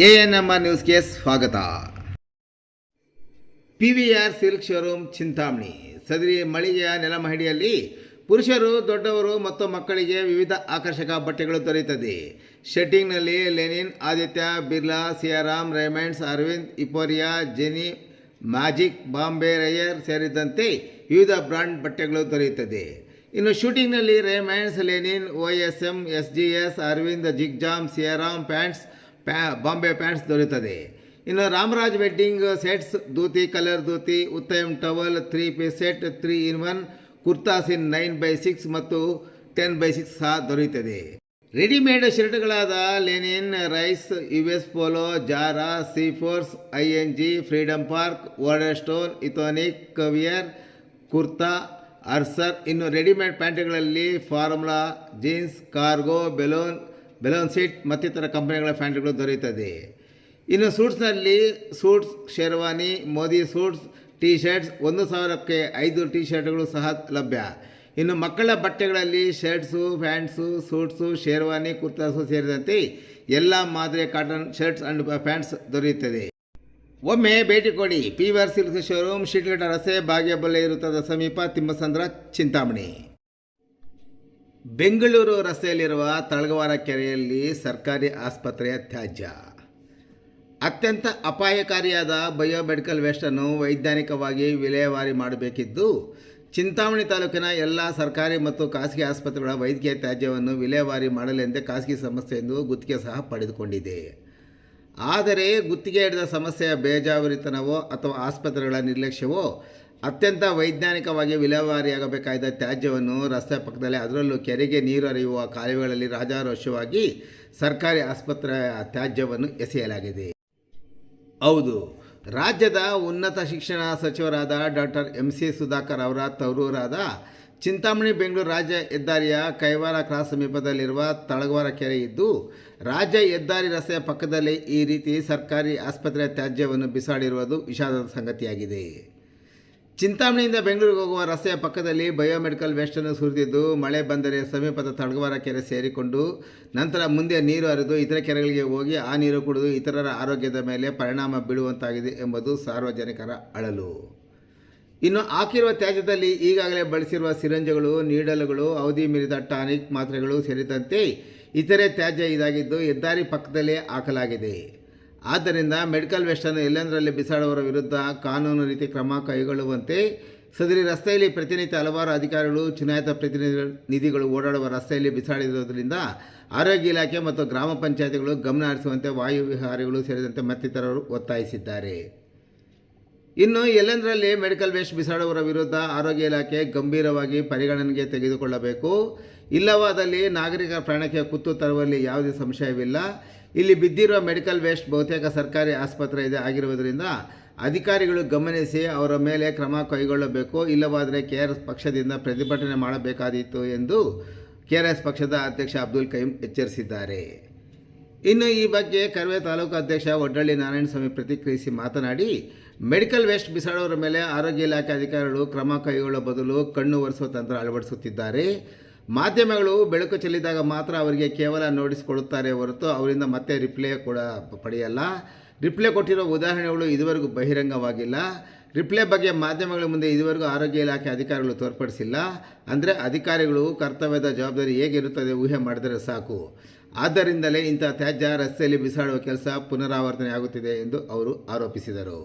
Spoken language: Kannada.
ANMR ನ್ಯೂಸ್ಗೆ ಸ್ವಾಗತ. PVR silk showroom Chintamani. ಸದರಿ ಮಳಿಗೆಯ ನೆಲಮಹಡಿಯಲ್ಲಿ ಪುರುಷರು, ದೊಡ್ಡವರು ಮತ್ತು ಮಕ್ಕಳಿಗೆ ವಿವಿಧ ಆಕರ್ಷಕ ಬಟ್ಟೆಗಳು ದೊರೆಯುತ್ತದೆ. ಶೆಟ್ಟಿಂಗ್ನಲ್ಲಿ ಲೆನಿನ್, ಆದಿತ್ಯ ಬಿರ್ಲಾ, ಸಿಯಾರಾಮ್, ರೇಮಂಡ್ಸ್, ಅರವಿಂದ್, ಇಪೋರಿಯಾ, ಜೆನಿ, ಮ್ಯಾಜಿಕ್, ಬಾಂಬೆ ರೈಯರ್ ಸೇರಿದಂತೆ ವಿವಿಧ ಬ್ರಾಂಡ್ ಬಟ್ಟೆಗಳು ದೊರೆಯುತ್ತದೆ. ಇನ್ನು ಶೂಟಿಂಗ್ನಲ್ಲಿ Raymonds, Linen, OSM, SGS, Arvind, ಜಿಗ್ಜಾಮ್, ಸಿಯಾರಾಮ್ ಪ್ಯಾಂಟ್ಸ್, ಬಾಂಬೆ ಪ್ಯಾಂಟ್ಸ್ ದೊರೆಯುತ್ತದೆ. ಇನ್ನು Ramraj wedding sets, dhoti, colour dhoti, Uttam towel, 3 piece set, 3-in-1 kurtas in 9x6 ಮತ್ತು 10x6 ಸಹ ದೊರೆಯುತ್ತದೆ. ರೆಡಿಮೇಡ್ ಶರ್ಟ್ಗಳಾದ ಲೆನಿನ್, ರೈಸ್, US ಪೋಲೋ, ಜಾರಾ, ಸೀಫೋರ್ಸ್, ING, ಫ್ರೀಡಮ್ ಪಾರ್ಕ್, ವರ್ಡರ್ಸ್ಟೋನ್, ಇಥೋನಿಕ್, ಕವಿಯರ್, ಕುರ್ತಾ, ಅರ್ಸರ್. ಇನ್ನು ರೆಡಿಮೇಡ್ ಪ್ಯಾಂಟ್ಗಳಲ್ಲಿ Formula, jeans, cargo, balloon seat ಮತ್ತಿತರ ಕಂಪನಿಗಳ ಪ್ಯಾಂಟ್ಗಳು ದೊರೆಯುತ್ತದೆ. ಇನ್ನು ಸೂಟ್ಸ್ನಲ್ಲಿ suits, sherwani, Modi suits, T shirts 1,000ಕ್ಕೆ 5 ಟೀ ಶರ್ಟ್ಗಳು ಸಹ ಲಭ್ಯ. ಇನ್ನು ಮಕ್ಕಳ ಬಟ್ಟೆಗಳಲ್ಲಿ shirts, pants, suits, sherwani, kurtas ಸೇರಿದಂತೆ ಎಲ್ಲ ಮಾದರಿಯ ಕಾಟನ್ ಶರ್ಟ್ಸ್ ಆ್ಯಂಡ್ ಪ್ಯಾಂಟ್ಸ್ ದೊರೆಯುತ್ತದೆ. ಒಮ್ಮೆ ಭೇಟಿ ಕೊಡಿ. PVR ಸಿಲ್ಕ್ ಶೋರೂಮ್, ಶಿಡ್ಲಘಟ್ಟ ರಸ್ತೆ, ಭಾಗ್ಯಬಲ್ಲೆ ವೃತ್ತದ ಸಮೀಪ, ತಿಮ್ಮಸಂದ್ರ, ಚಿಂತಾಮಣಿ. ಬೆಂಗಳೂರು ರಸ್ತೆಯಲ್ಲಿರುವ ತಳಗವಾರ ಕೆರೆಯಲ್ಲಿ ಸರ್ಕಾರಿ ಆಸ್ಪತ್ರೆಯ ತ್ಯಾಜ್ಯ. ಅತ್ಯಂತ ಅಪಾಯಕಾರಿಯಾದ ಬಯೋಮೆಡಿಕಲ್ ವೇಸ್ಟನ್ನು ವೈಜ್ಞಾನಿಕವಾಗಿ ವಿಲೇವಾರಿ ಮಾಡಬೇಕಿದ್ದು, ಚಿಂತಾಮಣಿ ತಾಲೂಕಿನ ಎಲ್ಲ ಸರ್ಕಾರಿ ಮತ್ತು ಖಾಸಗಿ ಆಸ್ಪತ್ರೆಗಳ ವೈದ್ಯಕೀಯ ತ್ಯಾಜ್ಯವನ್ನು ವಿಲೇವಾರಿ ಮಾಡಲೆಂದೇ ಖಾಸಗಿ ಸಂಸ್ಥೆಯೊಂದು ಗುತ್ತಿಗೆ ಸಹ ಪಡೆದುಕೊಂಡಿದೆ. ಆದರೆ ಗುತ್ತಿಗೆ ಹಿಡಿದ ಸಂಸ್ಥೆಯ ಬೇಜವಾಬ್ದಾರಿತನವೋ ಅಥವಾ ಆಸ್ಪತ್ರೆಗಳ ನಿರ್ಲಕ್ಷ್ಯವೋ ಅತ್ಯಂತ ವೈಜ್ಞಾನಿಕವಾಗಿ ವಿಲೇವಾರಿಯಾಗಬೇಕಾದ ತ್ಯಾಜ್ಯವನ್ನು ರಸ್ತೆ ಪಕ್ಕದಲ್ಲೇ, ಅದರಲ್ಲೂ ಕೆರೆಗೆ ನೀರು ಹರಿಯುವ ಕಾಲುವೆಗಳಲ್ಲಿ ರಾಜಾರೋಷವಾಗಿ ಸರ್ಕಾರಿ ಆಸ್ಪತ್ರೆಯ ತ್ಯಾಜ್ಯವನ್ನು ಎಸೆಯಲಾಗಿದೆ. ಹೌದು, ರಾಜ್ಯದ ಉನ್ನತ ಶಿಕ್ಷಣ ಸಚಿವರಾದ ಡಾಕ್ಟರ್ MC ಸುಧಾಕರ್ ಅವರ ತವರೂರಾದ ಚಿಂತಾಮಣಿ ಬೆಂಗಳೂರು ರಾಜ್ಯ ಹೆದ್ದಾರಿಯ ಕೈವಾರ ಕ್ರಾಸ್ ಸಮೀಪದಲ್ಲಿರುವ ತಳಗವಾರ ಕೆರೆ ಇದ್ದು, ರಾಜ್ಯ ಹೆದ್ದಾರಿ ರಸ್ತೆಯ ಪಕ್ಕದಲ್ಲಿ ಈ ರೀತಿ ಸರ್ಕಾರಿ ಆಸ್ಪತ್ರೆಯ ತ್ಯಾಜ್ಯವನ್ನು ಬಿಸಾಡಿರುವುದು ವಿಷಾದದ ಸಂಗತಿಯಾಗಿದೆ. ಚಿಂತಾಮಣಿಯಿಂದ ಬೆಂಗಳೂರಿಗೆ ಹೋಗುವ ರಸ್ತೆಯ ಪಕ್ಕದಲ್ಲಿ ಬಯೋಮೆಡಿಕಲ್ ವೇಸ್ಟನ್ನು ಸುರಿದಿದ್ದು, ಮಳೆ ಬಂದರೆ ಸಮೀಪದ ತಳಗವಾರ ಕೆರೆ ಸೇರಿಕೊಂಡು ನಂತರ ಮುಂದೆ ನೀರು ಹರಿದು ಇತರ ಕೆರೆಗಳಿಗೆ ಹೋಗಿ ಆ ನೀರು ಕುಡಿದು ಇತರರ ಆರೋಗ್ಯದ ಮೇಲೆ ಪರಿಣಾಮ ಬೀಳುವಂತಾಗಿದೆ ಎಂಬುದು ಸಾರ್ವಜನಿಕರ ಅಳಲು. ಇನ್ನು ಹಾಕಿರುವ ತ್ಯಾಜ್ಯದಲ್ಲಿ ಈಗಾಗಲೇ ಬಳಸಿರುವ ಸಿರಂಜುಗಳು, ನೀಡಲ್ಗಳು, ಅವಧಿ ಮೀರಿದ ಟಾನಿಕ್ ಮಾತ್ರೆಗಳು ಸೇರಿದಂತೆ ಇತರೆ ತ್ಯಾಜ್ಯ ಇದಾಗಿದ್ದು ಹೆದ್ದಾರಿ ಪಕ್ಕದಲ್ಲೇ ಹಾಕಲಾಗಿದೆ. ಆದ್ದರಿಂದ ಮೆಡಿಕಲ್ ವೇಸ್ಟನ್ನು ಎಲ್ಲೆಂದರಲ್ಲಿ ಬಿಸಾಡುವವರ ವಿರುದ್ಧ ಕಾನೂನು ರೀತಿ ಕ್ರಮ ಕೈಗೊಳ್ಳುವಂತೆ ಸದರಿ ರಸ್ತೆಯಲ್ಲಿ ಪ್ರತಿನಿತ್ಯ ಹಲವಾರು ಅಧಿಕಾರಿಗಳು, ಚುನಾಯಿತ ಪ್ರತಿನಿಧಿಗಳು ಓಡಾಡುವ ರಸ್ತೆಯಲ್ಲಿ ಬಿಸಾಡಿರುವುದರಿಂದ ಆರೋಗ್ಯ ಇಲಾಖೆ ಮತ್ತು ಗ್ರಾಮ ಪಂಚಾಯತಿಗಳು ಗಮನ ಹರಿಸುವಂತೆ ವಾಯು ವಿಹಾರಿಗಳು ಸೇರಿದಂತೆ ಮತ್ತಿತರರು ಒತ್ತಾಯಿಸಿದ್ದಾರೆ. ಇನ್ನು ಎಲ್ಲೆಂದರಲ್ಲಿ ಮೆಡಿಕಲ್ ವೇಸ್ಟ್ ಬಿಸಾಡುವವರ ವಿರುದ್ಧ ಆರೋಗ್ಯ ಇಲಾಖೆ ಗಂಭೀರವಾಗಿ ಪರಿಗಣನೆಗೆ ತೆಗೆದುಕೊಳ್ಳಬೇಕು. ಇಲ್ಲವಾದಲ್ಲಿ ನಾಗರಿಕರ ಪ್ರಾಣಕ್ಕೆ ಕುತ್ತು ತರುವಲ್ಲಿ ಯಾವುದೇ ಸಂಶಯವಿಲ್ಲ. ಇಲ್ಲಿ ಬಿದ್ದಿರುವ ಮೆಡಿಕಲ್ ವೇಸ್ಟ್ ಬಹುತೇಕ ಸರ್ಕಾರಿ ಆಸ್ಪತ್ರೆ ಇದೆ ಆಗಿರುವುದರಿಂದ ಅಧಿಕಾರಿಗಳು ಗಮನಿಸಿ ಅವರ ಮೇಲೆ ಕ್ರಮ ಕೈಗೊಳ್ಳಬೇಕು. ಇಲ್ಲವಾದರೆ KRS ಪಕ್ಷದಿಂದ ಪ್ರತಿಭಟನೆ ಮಾಡಬೇಕಾದೀತು ಎಂದು KRS ಪಕ್ಷದ ಅಧ್ಯಕ್ಷ ಅಬ್ದುಲ್ ಕರೀಂ ಎಚ್ಚರಿಸಿದ್ದಾರೆ. ಇನ್ನು ಈ ಬಗ್ಗೆ ಕರ್ವೆ ತಾಲೂಕು ಅಧ್ಯಕ್ಷ ಒಡ್ಡಳ್ಳಿ ನಾರಾಯಣಸ್ವಾಮಿ ಪ್ರತಿಕ್ರಿಯಿಸಿ ಮಾತನಾಡಿ, ಮೆಡಿಕಲ್ ವೇಸ್ಟ್ ಬಿಸಾಡೋರ ಮೇಲೆ ಆರೋಗ್ಯ ಇಲಾಖೆ ಅಧಿಕಾರಿಗಳು ಕ್ರಮ ಕೈಗೊಳ್ಳುವ ಬದಲು ಕಣ್ಣು ಒರೆಸುವ ತಂತ್ರ ಅಳವಡಿಸುತ್ತಿದ್ದಾರೆ. ಮಾಧ್ಯಮಗಳು ಬೆಳಕು ಚೆಲ್ಲಿದಾಗ ಮಾತ್ರ ಅವರಿಗೆ ಕೇವಲ ನೋಟಿಸ್ ಕೊಡುತ್ತಾರೆ ಹೊರತು ಅವರಿಂದ ಮತ್ತೆ ರಿಪ್ಲೈ ಕೂಡ ಪಡೆಯಲ್ಲ. ರಿಪ್ಲೈ ಕೊಟ್ಟಿರೋ ಉದಾಹರಣೆಗಳು ಇದುವರೆಗೂ ಬಹಿರಂಗವಾಗಿಲ್ಲ. ರಿಪ್ಲೈ ಬಗ್ಗೆ ಮಾಧ್ಯಮಗಳ ಮುಂದೆ ಇದುವರೆಗೂ ಆರೋಗ್ಯ ಇಲಾಖೆ ಅಧಿಕಾರಿಗಳು ತೋರ್ಪಡಿಸಿಲ್ಲ. ಅಂದರೆ ಅಧಿಕಾರಿಗಳು ಕರ್ತವ್ಯದ ಜವಾಬ್ದಾರಿ ಹೇಗಿರುತ್ತದೆ ಊಹೆ ಮಾಡಿದರೆ ಸಾಕು. ಆದ್ದರಿಂದಲೇ ಇಂಥ ತ್ಯಾಜ್ಯ ರಸ್ತೆಯಲ್ಲಿ ಬಿಸಾಡುವ ಕೆಲಸ ಪುನರಾವರ್ತನೆಯಾಗುತ್ತಿದೆ ಎಂದು ಅವರು ಆರೋಪಿಸಿದರು.